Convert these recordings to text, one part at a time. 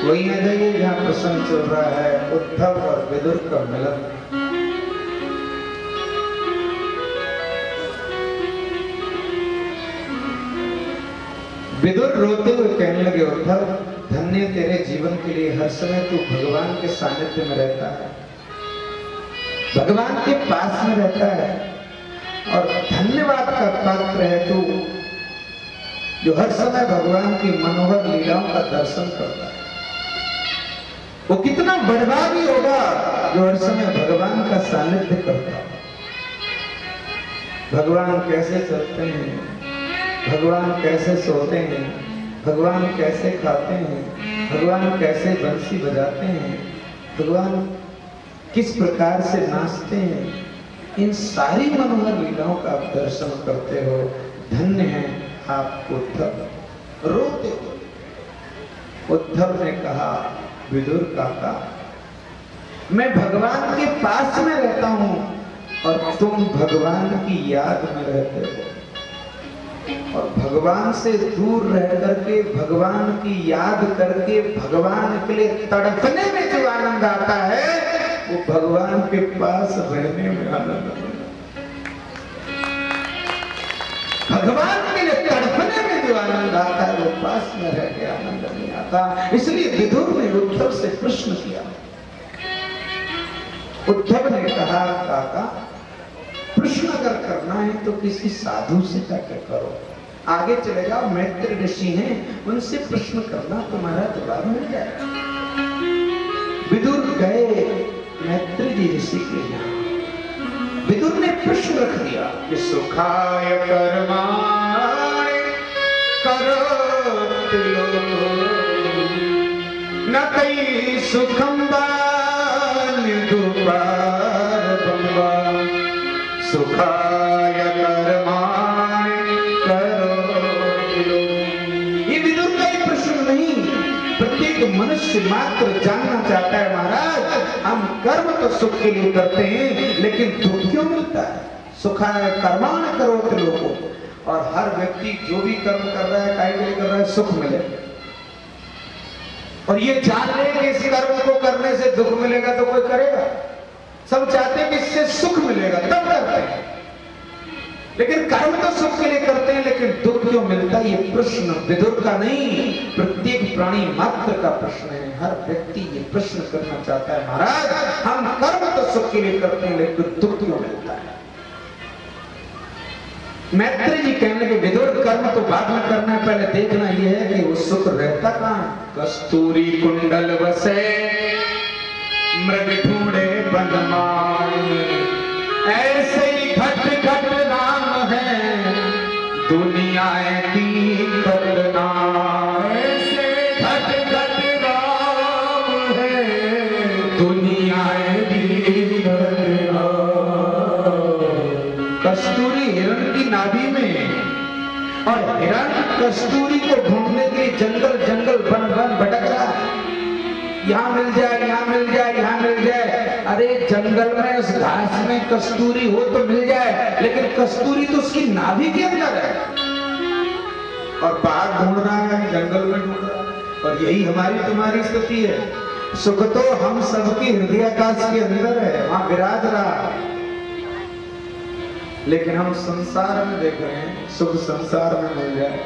वहीं आ जाइए जहां प्रसंग चल रहा है उद्धव और विदुर का मिलन। विदुर रोते हुए कहने लगे, उद्धव धन्य तेरे जीवन के लिए, हर समय तू भगवान के सानिध्य में रहता है, भगवान के पास में रहता है, और धन्यवाद का पात्र है तू जो हर समय भगवान की मनोहर लीलाओं का दर्शन करता है। वो कितना बड़भागी होगा जो हर समय भगवान का सानिध्य करता है। भगवान कैसे चलते हैं, भगवान कैसे सोते हैं, भगवान कैसे खाते हैं, भगवान कैसे बंसी बजाते हैं, भगवान किस प्रकार से नाचते हैं, इन सारी मनोहर लीलाओं का आप दर्शन करते हो। धन्य है आप उद्धव। रोते हो। उद्धव ने कहा, विदुर काका मैं भगवान के पास में रहता हूं और तुम भगवान की याद में रहते हो, और भगवान से दूर रह करके भगवान की याद करके भगवान के लिए तड़पने में जो आनंद आता है वो भगवान के पास रहने में आनंद आता है। भगवान के लिए तड़पने में जो आनंद आता है वो पास में रह के आनंद नहीं आता। इसलिए विदुर ने उद्धव से प्रश्न किया। उद्धव ने कहा, काका प्रश्न अगर करना है तो किसी साधु से जाकर करो, आगे चले जाओ, मैत्री ऋषि हैं, उनसे प्रश्न करना, तुम्हारा जवाब मिल जाएगा। विदुर गए मैत्री जी ऋषि के यहाँ। विदुर ने प्रश्न रख दिया कि सुखाय कर्माणि करोति लोको न तै सुखं वा निदुपारं वा सुखाय कर्माणि करोति लोको। ये विदुर का ही प्रश्न नहीं, प्रत्येक मनुष्य मात्र जानना चाहता है, महाराज हम कर्म तो सुख के लिए करते हैं लेकिन दुख क्यों मिलता है। सुखाय कर्माणि करोति लोको, और हर व्यक्ति जो भी कर्म कर रहा है काहे के लिए कर रहा है, सुख मिले, और ये जान ले कि इस कर्म को करने से दुख मिलेगा तो कोई करेगा। सब चाहते हैं कि इससे सुख मिलेगा तब करते हैं, लेकिन कर्म तो सुख के लिए करते हैं, लेकिन दुख क्यों मिलता है। ये प्रश्न विदुर का नहीं, प्रत्येक प्राणी मात्र का प्रश्न है। हर व्यक्ति ये प्रश्न करना चाहता है, महाराज हम कर्म तो सुख के लिए करते हैं लेकिन दुख क्यों मिलता है। मैत्री जी कहने के, विदुर कर्म तो बाद में करना है, पहले देखना यह है कि वो सुख रहता कहां। कस्तूरी कुंडल बसे मृग ढूंढे बनमाल, ऐसे ही घट घट नाम है दुनिया की करना, ऐसे घट घट नाम है दुनिया की करना। कस्तूरी हिरण की नाभि में, और हिरण कस्तूरी को ढूंढने के लिए जंगल जंगल वन वन भटक रहा है, यहाँ मिल जाए, यहाँ मिल जाए, यहाँ मिल जाए। अरे जंगल में उस घास में कस्तूरी हो तो मिल जाए, लेकिन कस्तूरी तो उसकी नाभि के अंदर है, और बाहर ढूंढ रहा है, जंगल में ढूंढ रहा है। और यही हमारी तुम्हारी स्थिति है। सुख तो हम सबकी हृदयाकाश के अंदर है, वहां विराज रहा है, लेकिन हम संसार में देख रहे हैं सुख संसार में मिल जाए,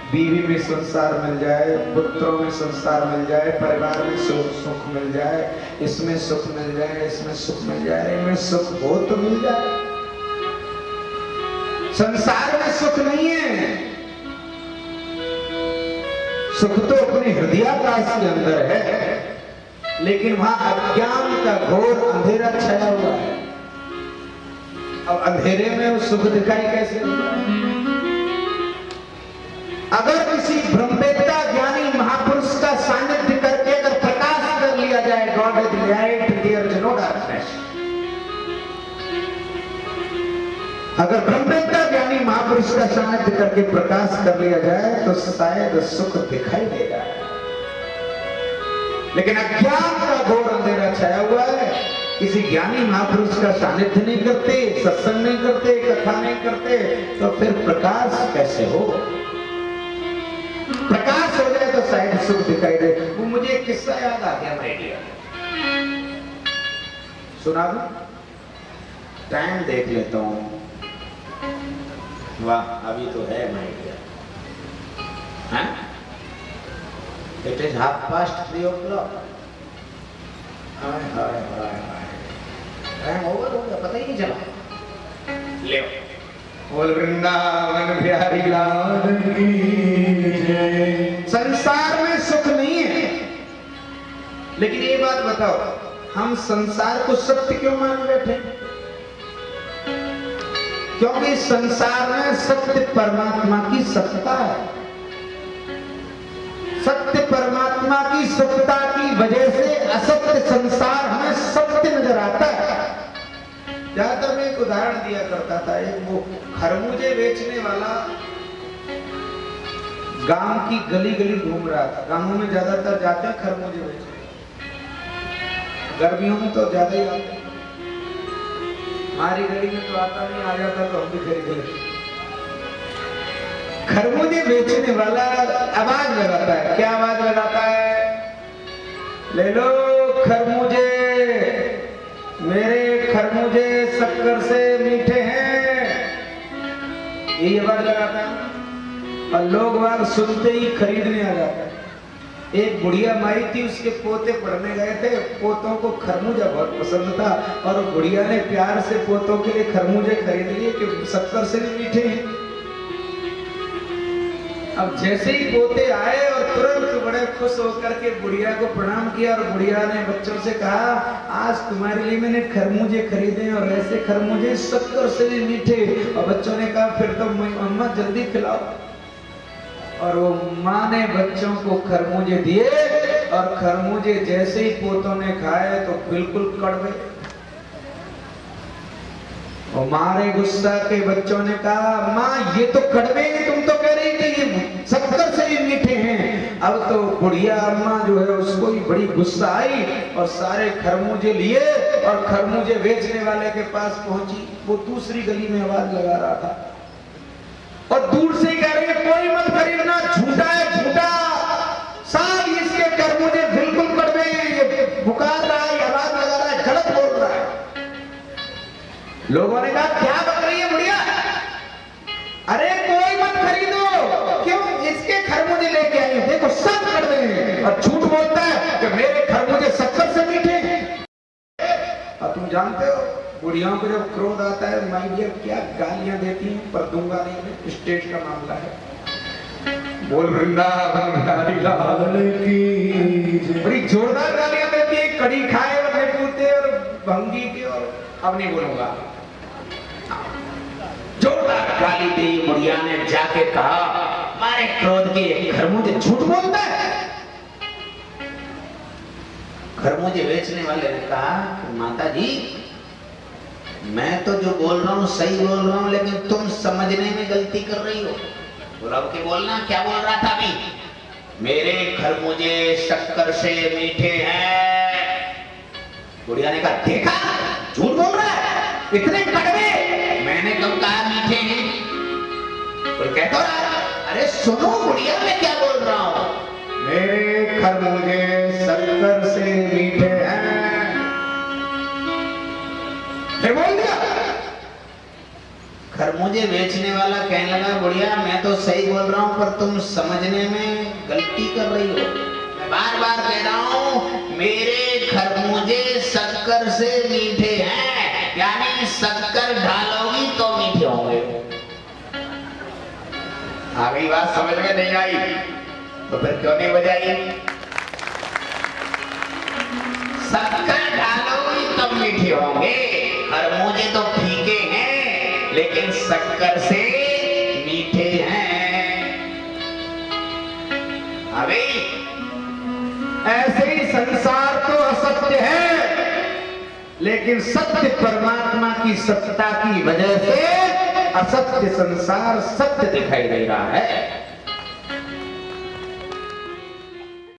बीवी में संसार मिल जाए, पुत्रों में संसार मिल जाए, परिवार में सुख मिल जाए, इसमें सुख मिल जाए, इसमें सुख मिल जाए, इनमें सुख हो तो मिल जाए। संसार में सुख नहीं है, सुख तो अपने हृदयाकाश के अंदर है, लेकिन वहां अज्ञान का घोर अंधेरा छाया हुआ है। अब अंधेरे में वो सुख दिखाई कैसे देता है। अगर किसी ब्रह्मवेत्ता ज्ञानी महापुरुष का सानिध्य करके अगर प्रकाश कर लिया जाए, God is light, there is no darkness. अगर ब्रह्मवेत्ता ज्ञानी महापुरुष का सानिध्य करके प्रकाश कर लिया जाए तो शायद सुख दिखाई देगा, लेकिन अज्ञान का घोर अंधेरा छाया हुआ है। किसी ज्ञानी महापुरुष का सानिध्य नहीं करते, सत्संग नहीं करते, कथा नहीं करते, तो फिर प्रकाश कैसे हो। प्रकाश हो जाए तो शायद सुख दिखाई दे। वो मुझे किस्सा याद आ गया माय डियर, सुना दूं? टाइम देख लेता हूं। वाह, अभी तो है my dear. It is 3:30 hi hi hi hi, time over हो गया, पता ही नहीं चला। ले बोल वृंदावन बिहारी लाल की जय। संसार में सुख नहीं है, लेकिन ये बात बताओ, हम संसार को सत्य क्यों मान बैठे? क्योंकि संसार में सत्य परमात्मा की सत्ता है। सत्य परमात्मा की सत्ता की वजह से असत्य संसार हमें सत्य नजर आता है। ज्यादातर मैं एक उदाहरण दिया करता था, एक वो खरबूजे बेचने वाला गांव की गली गली घूम रहा था। गांवों में ज्यादातर जाते हैं खरबूजे बेचने, गर्मियों में तो ज्यादा ही आते हैं। हमारी गली में तो आता नहीं, आ जाता तो हम भी खरीद लेते। खरबूजे बेचने वाला आवाज लगाता है। क्या आवाज लगाता है? ले लो खरबूजे, मेरे खरबूजे शक्कर से मीठे हैं, ये आवाज लगाता है। और लोग बाग सुनते ही खरीदने आ जाते हैं। एक बुढ़िया माई थी, उसके पोते पढ़ने गए थे, पोतों को खरबूजा बहुत पसंद था और बुढ़िया ने प्यार से पोतों के लिए खरबूजे खरीद लिए कि शक्कर से भी मीठे हैं। अब जैसे ही पोते आए और तुरंत बड़े खुश होकर के बुढ़िया को प्रणाम किया और बुढ़िया ने बच्चों से कहा, आज तुम्हारे लिए मैंने खरबूजे खरीदे और ऐसे खरबूजे शक्कर से भी मीठे। और बच्चों ने कहा, फिर तो अम्मा जल्दी खिलाओ। और वो माँ ने बच्चों को खरबूजे दिए और खरबूजे जैसे ही पोतों ने खाए तो बिल्कुल कड़वे। और मारे गुस्सा के बच्चों ने कहा, माँ ये तो कड़वे हैं, तुम तो कह रही थी ये शक्कर से भी मीठे हैं। अब तो बुढ़िया अम्मा जो है उसको ही बड़ी गुस्सा आई और सारे खरबूजे लिए और खरबूजे बेचने वाले के पास पहुंची। वो दूसरी गली में आवाज लगा रहा था और दूर से कह रही है, कोई मत खरीदना, झूठा है झूठा, साल इसके खरबूजे बिल्कुल कड़वे हैं, ये पुकार रहा है, आवाज लगा रहा है, गलत बोल रहा है। लोगों ने कहा, क्या बक रही है बुढ़िया? अरे कोई मत खरीदो, क्यों? इसके खरबूजे लेके आई, देखो सब कड़वे हैं। और झूठ बोलता है कि मेरे खरबूजे शक्कर से मीठे हैं। और तुम जानते हो बुढ़ियाओं को जब क्रोध आता है माय डियर क्या गालियां देती हैं, पर दूंगा नहीं, स्टेज का मामला है। बोल वृंदावन बिहारी लाल की जय। बड़ी जोरदार गालियां देती है, कड़ी खाए और नहीं पूछते और भंगी की, और अब नहीं बोलूंगा। जोरदार गाली दी। बुढ़िया ने जाके कहा, मारे क्रोध के खरबूजे झूठ बोलता है। खरबूजे बेचने वाले ने कहा, माता जी मैं तो जो बोल रहा हूँ सही बोल रहा हूँ, लेकिन तुम समझने में गलती कर रही हो। बोला के बोलना, क्या बोल रहा था अभी? मेरे खरबूजे शक्कर से मीठे हैं। बुढ़िया ने कहा, देखा झूठ बोल रहा है, इतने कड़वे। मैंने कब कहा मीठे हैं? कोई कहता रहा, अरे सुनो बुढ़िया मैं क्या बोल रहा हूँ, मेरे खरबूजे शक्कर से मीठे हैं। बोल दिया। खरबूजे बेचने वाला कहने लगा, बुढ़िया मैं तो सही बोल रहा हूँ पर तुम समझने में गलती कर रही हो। मैं बार बार कह रहा हूँ मेरे खरबूजे शक्कर से मीठे हैं, यानी शक्कर डालोगी तो मीठे होंगे। आ गई बात समझ में? नहीं आई तो फिर क्यों नहीं बजाई? शक्कर डालोगी तब मीठे होंगे। खरबूजे तो फीके हैं लेकिन शक्कर से मीठे हैं। अभी ऐसे ही संसार तो असत्य है, लेकिन सत्य परमात्मा की सत्ता की वजह से असत्य संसार सत्य दिखाई दे रहा है।